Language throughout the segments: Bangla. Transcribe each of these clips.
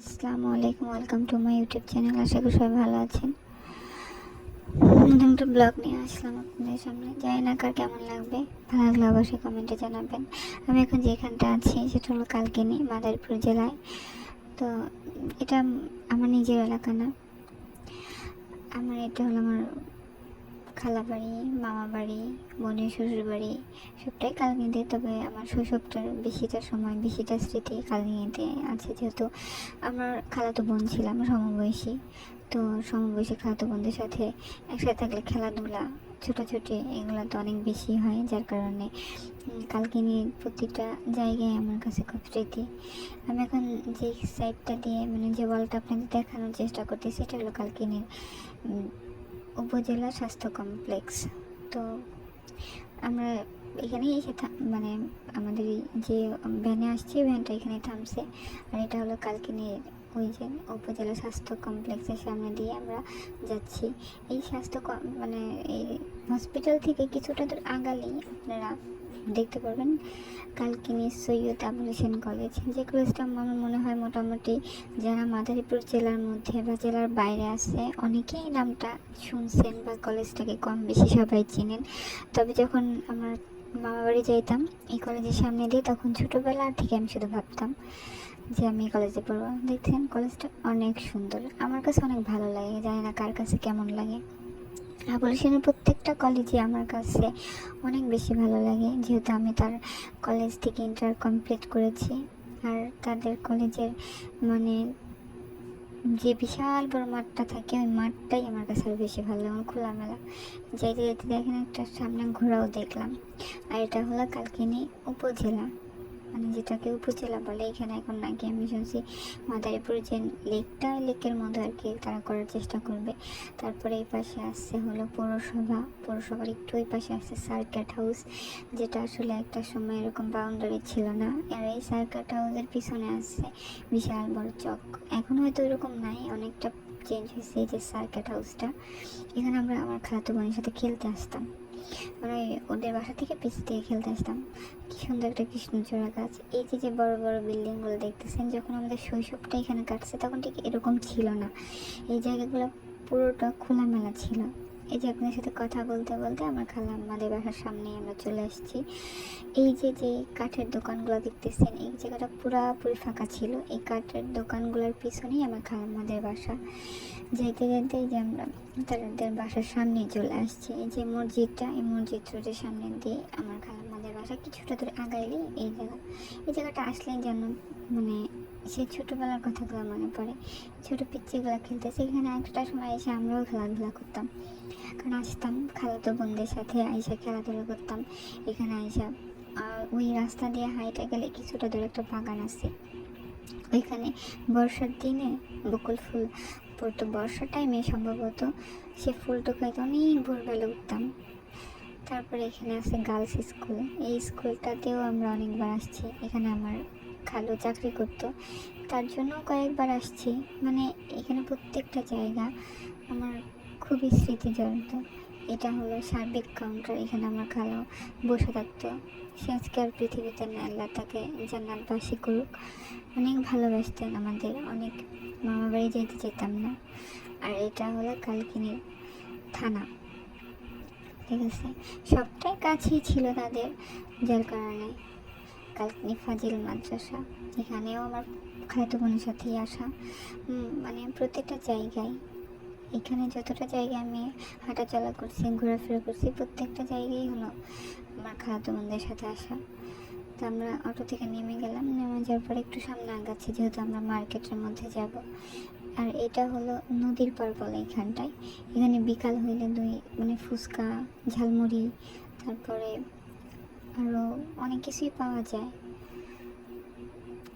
আসসালামু আলাইকুম, welcome to my YouTube channel. আশা করি সবাই ভালো আছেন। নতুন একটা ব্লগ নিয়ে আসলাম আপনাদের সামনে। জানি না কার কেমন লাগবে, ভালো লাগলে অবশ্যই কমেন্টে জানাবেন। আমি এখন যেখানটা আছি সেটা হলো কালকিনি, মাদারীপুর জেলায়। তো এটা আমার নিজের এলাকা না, এটা হলো আমার খালা বাড়ি, মামা বাড়ি, বোনের শ্বশুর বাড়ি, সবটাই কালকিনিতে। তবে আমার শৈশবটার বেশিটা সময়, বেশিটা স্মৃতি কালকিনিতে আছে, যেহেতু আমার খালাতো বোন ছিলাম সমবয়সী। তো সমবয়সী খালাতো বোনদের সাথে একসাথে থাকলে খেলাধুলা, ছোটাছুটি এগুলো তো অনেক বেশি হয়, যার কারণে কালকিনির প্রতিটা জায়গায় আমার কাছে খুব স্মৃতি। আমি এখন যে সাইডটা দিয়ে যে ওয়ালটা আপনাদের দেখানোর চেষ্টা করতেছি, সেটা হলো কালকিনির উপজেলা স্বাস্থ্য কমপ্লেক্স। তো আমরা এখানেই এসে আমাদের যে ভ্যানে আসছে, ভ্যানটা এখানে থামছে। আর এটা হলো কালকিনির ওই যে উপজেলা স্বাস্থ্য কমপ্লেক্সের সামনে দিয়ে আমরা যাচ্ছি। এই এই হসপিটাল থেকে কিছুটা দূর আগালেই আপনারা দেখতে পারবেন কালকিনি সৈয়দ আবুল হোসেন কলেজ। যে কলেজটা আমার মনে হয় মোটামুটি যারা মাদারীপুর জেলার মধ্যে বা জেলার বাইরে আছে অনেকেই নামটা শুনছেন বা কলেজটাকে কম বেশি সবাই চিনেন। তবে যখন আমার মামা বাড়ি যাইতাম এই কলেজের সামনে দিয়ে, তখন ছোটোবেলা থেকে আমি শুধু ভাবতাম যে আমি কলেজে পড়বো। দেখছেন কলেজটা অনেক সুন্দর, আমার কাছে অনেক ভালো লাগে, জানি না কার কাছে কেমন লাগে। আবুল হোসেনের প্রত্যেকটা কলেজই আমার কাছে অনেক বেশি ভালো লাগে, যেহেতু আমি তার কলেজ থেকে ইন্টার কমপ্লিট করেছি। আর তাদের কলেজের মানে যে বিশাল বড় মাঠটা থাকে, ওই মাঠটাই আমার কাছে আরও বেশি ভালো লাগে। খোলামেলা যাইতে যাইতে দেখেন একটা সামনে ঘোড়াও দেখলাম। আর এটা হলো কালকিনি উপজেলা, যেটাকে উপজেলা বলে। এখানে এখন নাকি আমি শুনছি মাদারীপুর যে লেকটা, লেকের মধ্যে আর কি তারা করার চেষ্টা করবে। তারপরে এই পাশে আসছে হলো পৌরসভার একটু ওই পাশে আসছে সার্কিট হাউস, যেটা আসলে একটা সময় এরকম বাউন্ডারি ছিল না। আর এই সার্কিট হাউসের পিছনে আসছে বিশাল বড় চক। এখন হয়তো এরকম নাই, অনেকটা চেঞ্জ হয়েছে। এই যে সার্কিট হাউসটা, এখানে আমরা আমার খালাতো বোনের সাথে খেলতে আসতাম। ওদের বাসা থেকে পিছিয়ে থেকে খেলতে আসতাম। কি সুন্দর একটা কৃষ্ণচূড়া গাছ। এই যে যে বড় বড় বিল্ডিংগুলো দেখতেছেন, যখন আমাদের শৈশবটা এখানে কাটছে তখন ঠিক এরকম ছিল না। এই জায়গাগুলো পুরোটা খোলামেলা ছিল। এই যে আপনার সাথে কথা বলতে বলতে আমার খালা আমাদের বাসার সামনেই আমরা চলে আসছি। এই যে যে কাঠের দোকানগুলো দেখতেছেন, এই জায়গাটা পুরাপুরি ফাঁকা ছিল। এই কাঠের দোকানগুলোর পিছনেই আমার খালাম্মাদের বাসা। যেতে যেতে যে আমরা তাদের বাসার সামনে চলে আসছি। এই যে মসজিদটা, এই মসজিদ রোডের সামনে দিয়ে আমার খালাম্মাদের বাসা। কিছুটা দূরে আগাইলেই এই জায়গাটা আসলেই যেন সে ছোটোবেলার কথাগুলো মনে পড়ে। ছোটো পিচ্চিগুলো খেলতেছে এখানে। একটা সময় এসে আমরাও খেলাধুলা করতাম, কারণ আসতাম খালাতো বোনদের সাথে আইসা খেলাধুলা করতাম এখানে আইসা। আর ওই রাস্তা দিয়ে হাইটে গেলে কিছুটা দূরে একটা বাগান আছে, ওইখানে বর্ষার দিনে বকুল ফুল পড়তো। বর্ষার টাইমে সম্ভবত সে ফুল টোকাইতে অনেক ভোরবেলা উঠতাম। তারপরে এখানে আছে গার্লস স্কুল, এই স্কুলটাতেও আমরা অনেকবার আসছি। এখানে আমার খালু চাকরি করতো, তার জন্য কয়েকবার আসছি। এখানে প্রত্যেকটা জায়গা আমার খুবই স্মৃতি জড়িত। এটা হলো সার্বিক কাউন্টার, এখানে আমার খালা বসে থাকতো। সে আজকে আর পৃথিবীতে নেই, আল্লাহ তাকে জান্নাতবাসী করুক। অনেক ভালোবাসতেন আমাদের, অনেক। মামা বাড়ি যেতে যেতাম না। আর এটা হলো কালকিনি থানা, ঠিক আছে। সবটাই কাছেই ছিল তাদের, যার কারণে কালকিনি ফাজিল মাদ্রাসা, এখানেও আমার খালাতো বোনের সাথেই আসা। প্রত্যেকটা জায়গায়, এখানে যতটা জায়গায় আমি হাঁটাচলা করছি, ঘোরাফেরা করছি, প্রত্যেকটা জায়গায় হলো আমার খালাতো বোনদের সাথে আসা। তো আমরা অটো থেকে নেমে গেলাম, নেমে যাওয়ার পরে একটু সামনে আগাচ্ছি, যেহেতু আমরা মার্কেটের মধ্যে যাব। আর এটা হলো নদীর পার বলে এখানটায়। এখানে বিকাল হইলে ফুচকা, ঝালমুড়ি, তারপরে আরও অনেক কিছুই পাওয়া যায়।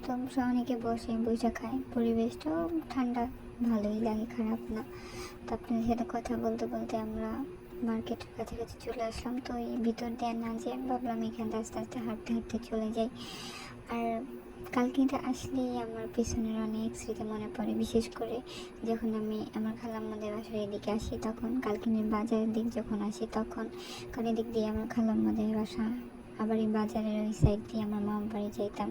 তো অনেকে বসে খায়, পরিবেশটাও ঠান্ডা, ভালোই লাগে, খারাপ না। তো আপনাদের সাথে কথা বলতে বলতে আমরা মার্কেটের কাছাকাছি চলে আসলাম। তো এই ভিতর দিয়ে না যে আমি ভাবলাম এখান থেকে আস্তে আস্তে হাঁটতে হাঁটতে চলে যাই। আর কালকিনিতে আসলেই আমার পেছনের অনেক স্মৃতি মনে পড়ে, বিশেষ করে যখন আমি আমার খালাম্মাদের বাসার এদিকে আসি, তখন কালকিনির বাজারের দিক যখন আসি তখন, কারণ এদিক দিয়ে আমার খালাম্মাদের বাসা, আবার এই বাজারের ওই সাইড দিয়ে আমার মামার বাড়ি যাইতাম।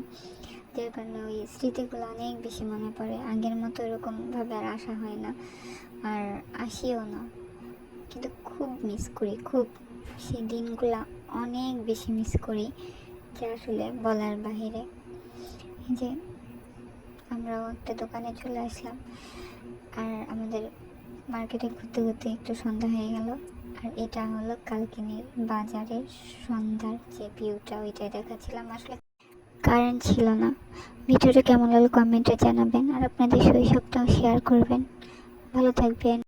যার কারণে ওই স্মৃতিগুলো অনেক বেশি মনে পড়ে। আগের মতো এরকমভাবে আর আসা হয় না, আর আসিও না, কিন্তু খুব মিস করি, খুব সেই দিনগুলো অনেক বেশি মিস করি, যা আসলে বলার বাহিরে। এই যে আমরাও একটা দোকানে চলে আসলাম, আর আমাদের মার্কেটে ঘুরতে ঘুরতে একটু সন্ধ্যা হয়ে গেল। আর এটা হলো কালকিনির বাজারের সন্ধ্যার যে ভিউটা, ওইটাই দেখাচ্ছিলাম। আসলে কারেন্ট ছিল না। ভিডিওটা কেমন লাগলো কমেন্টে জানাবেন, আর আপনাদের শৈশবটাও শেয়ার করবেন। ভালো থাকবেন।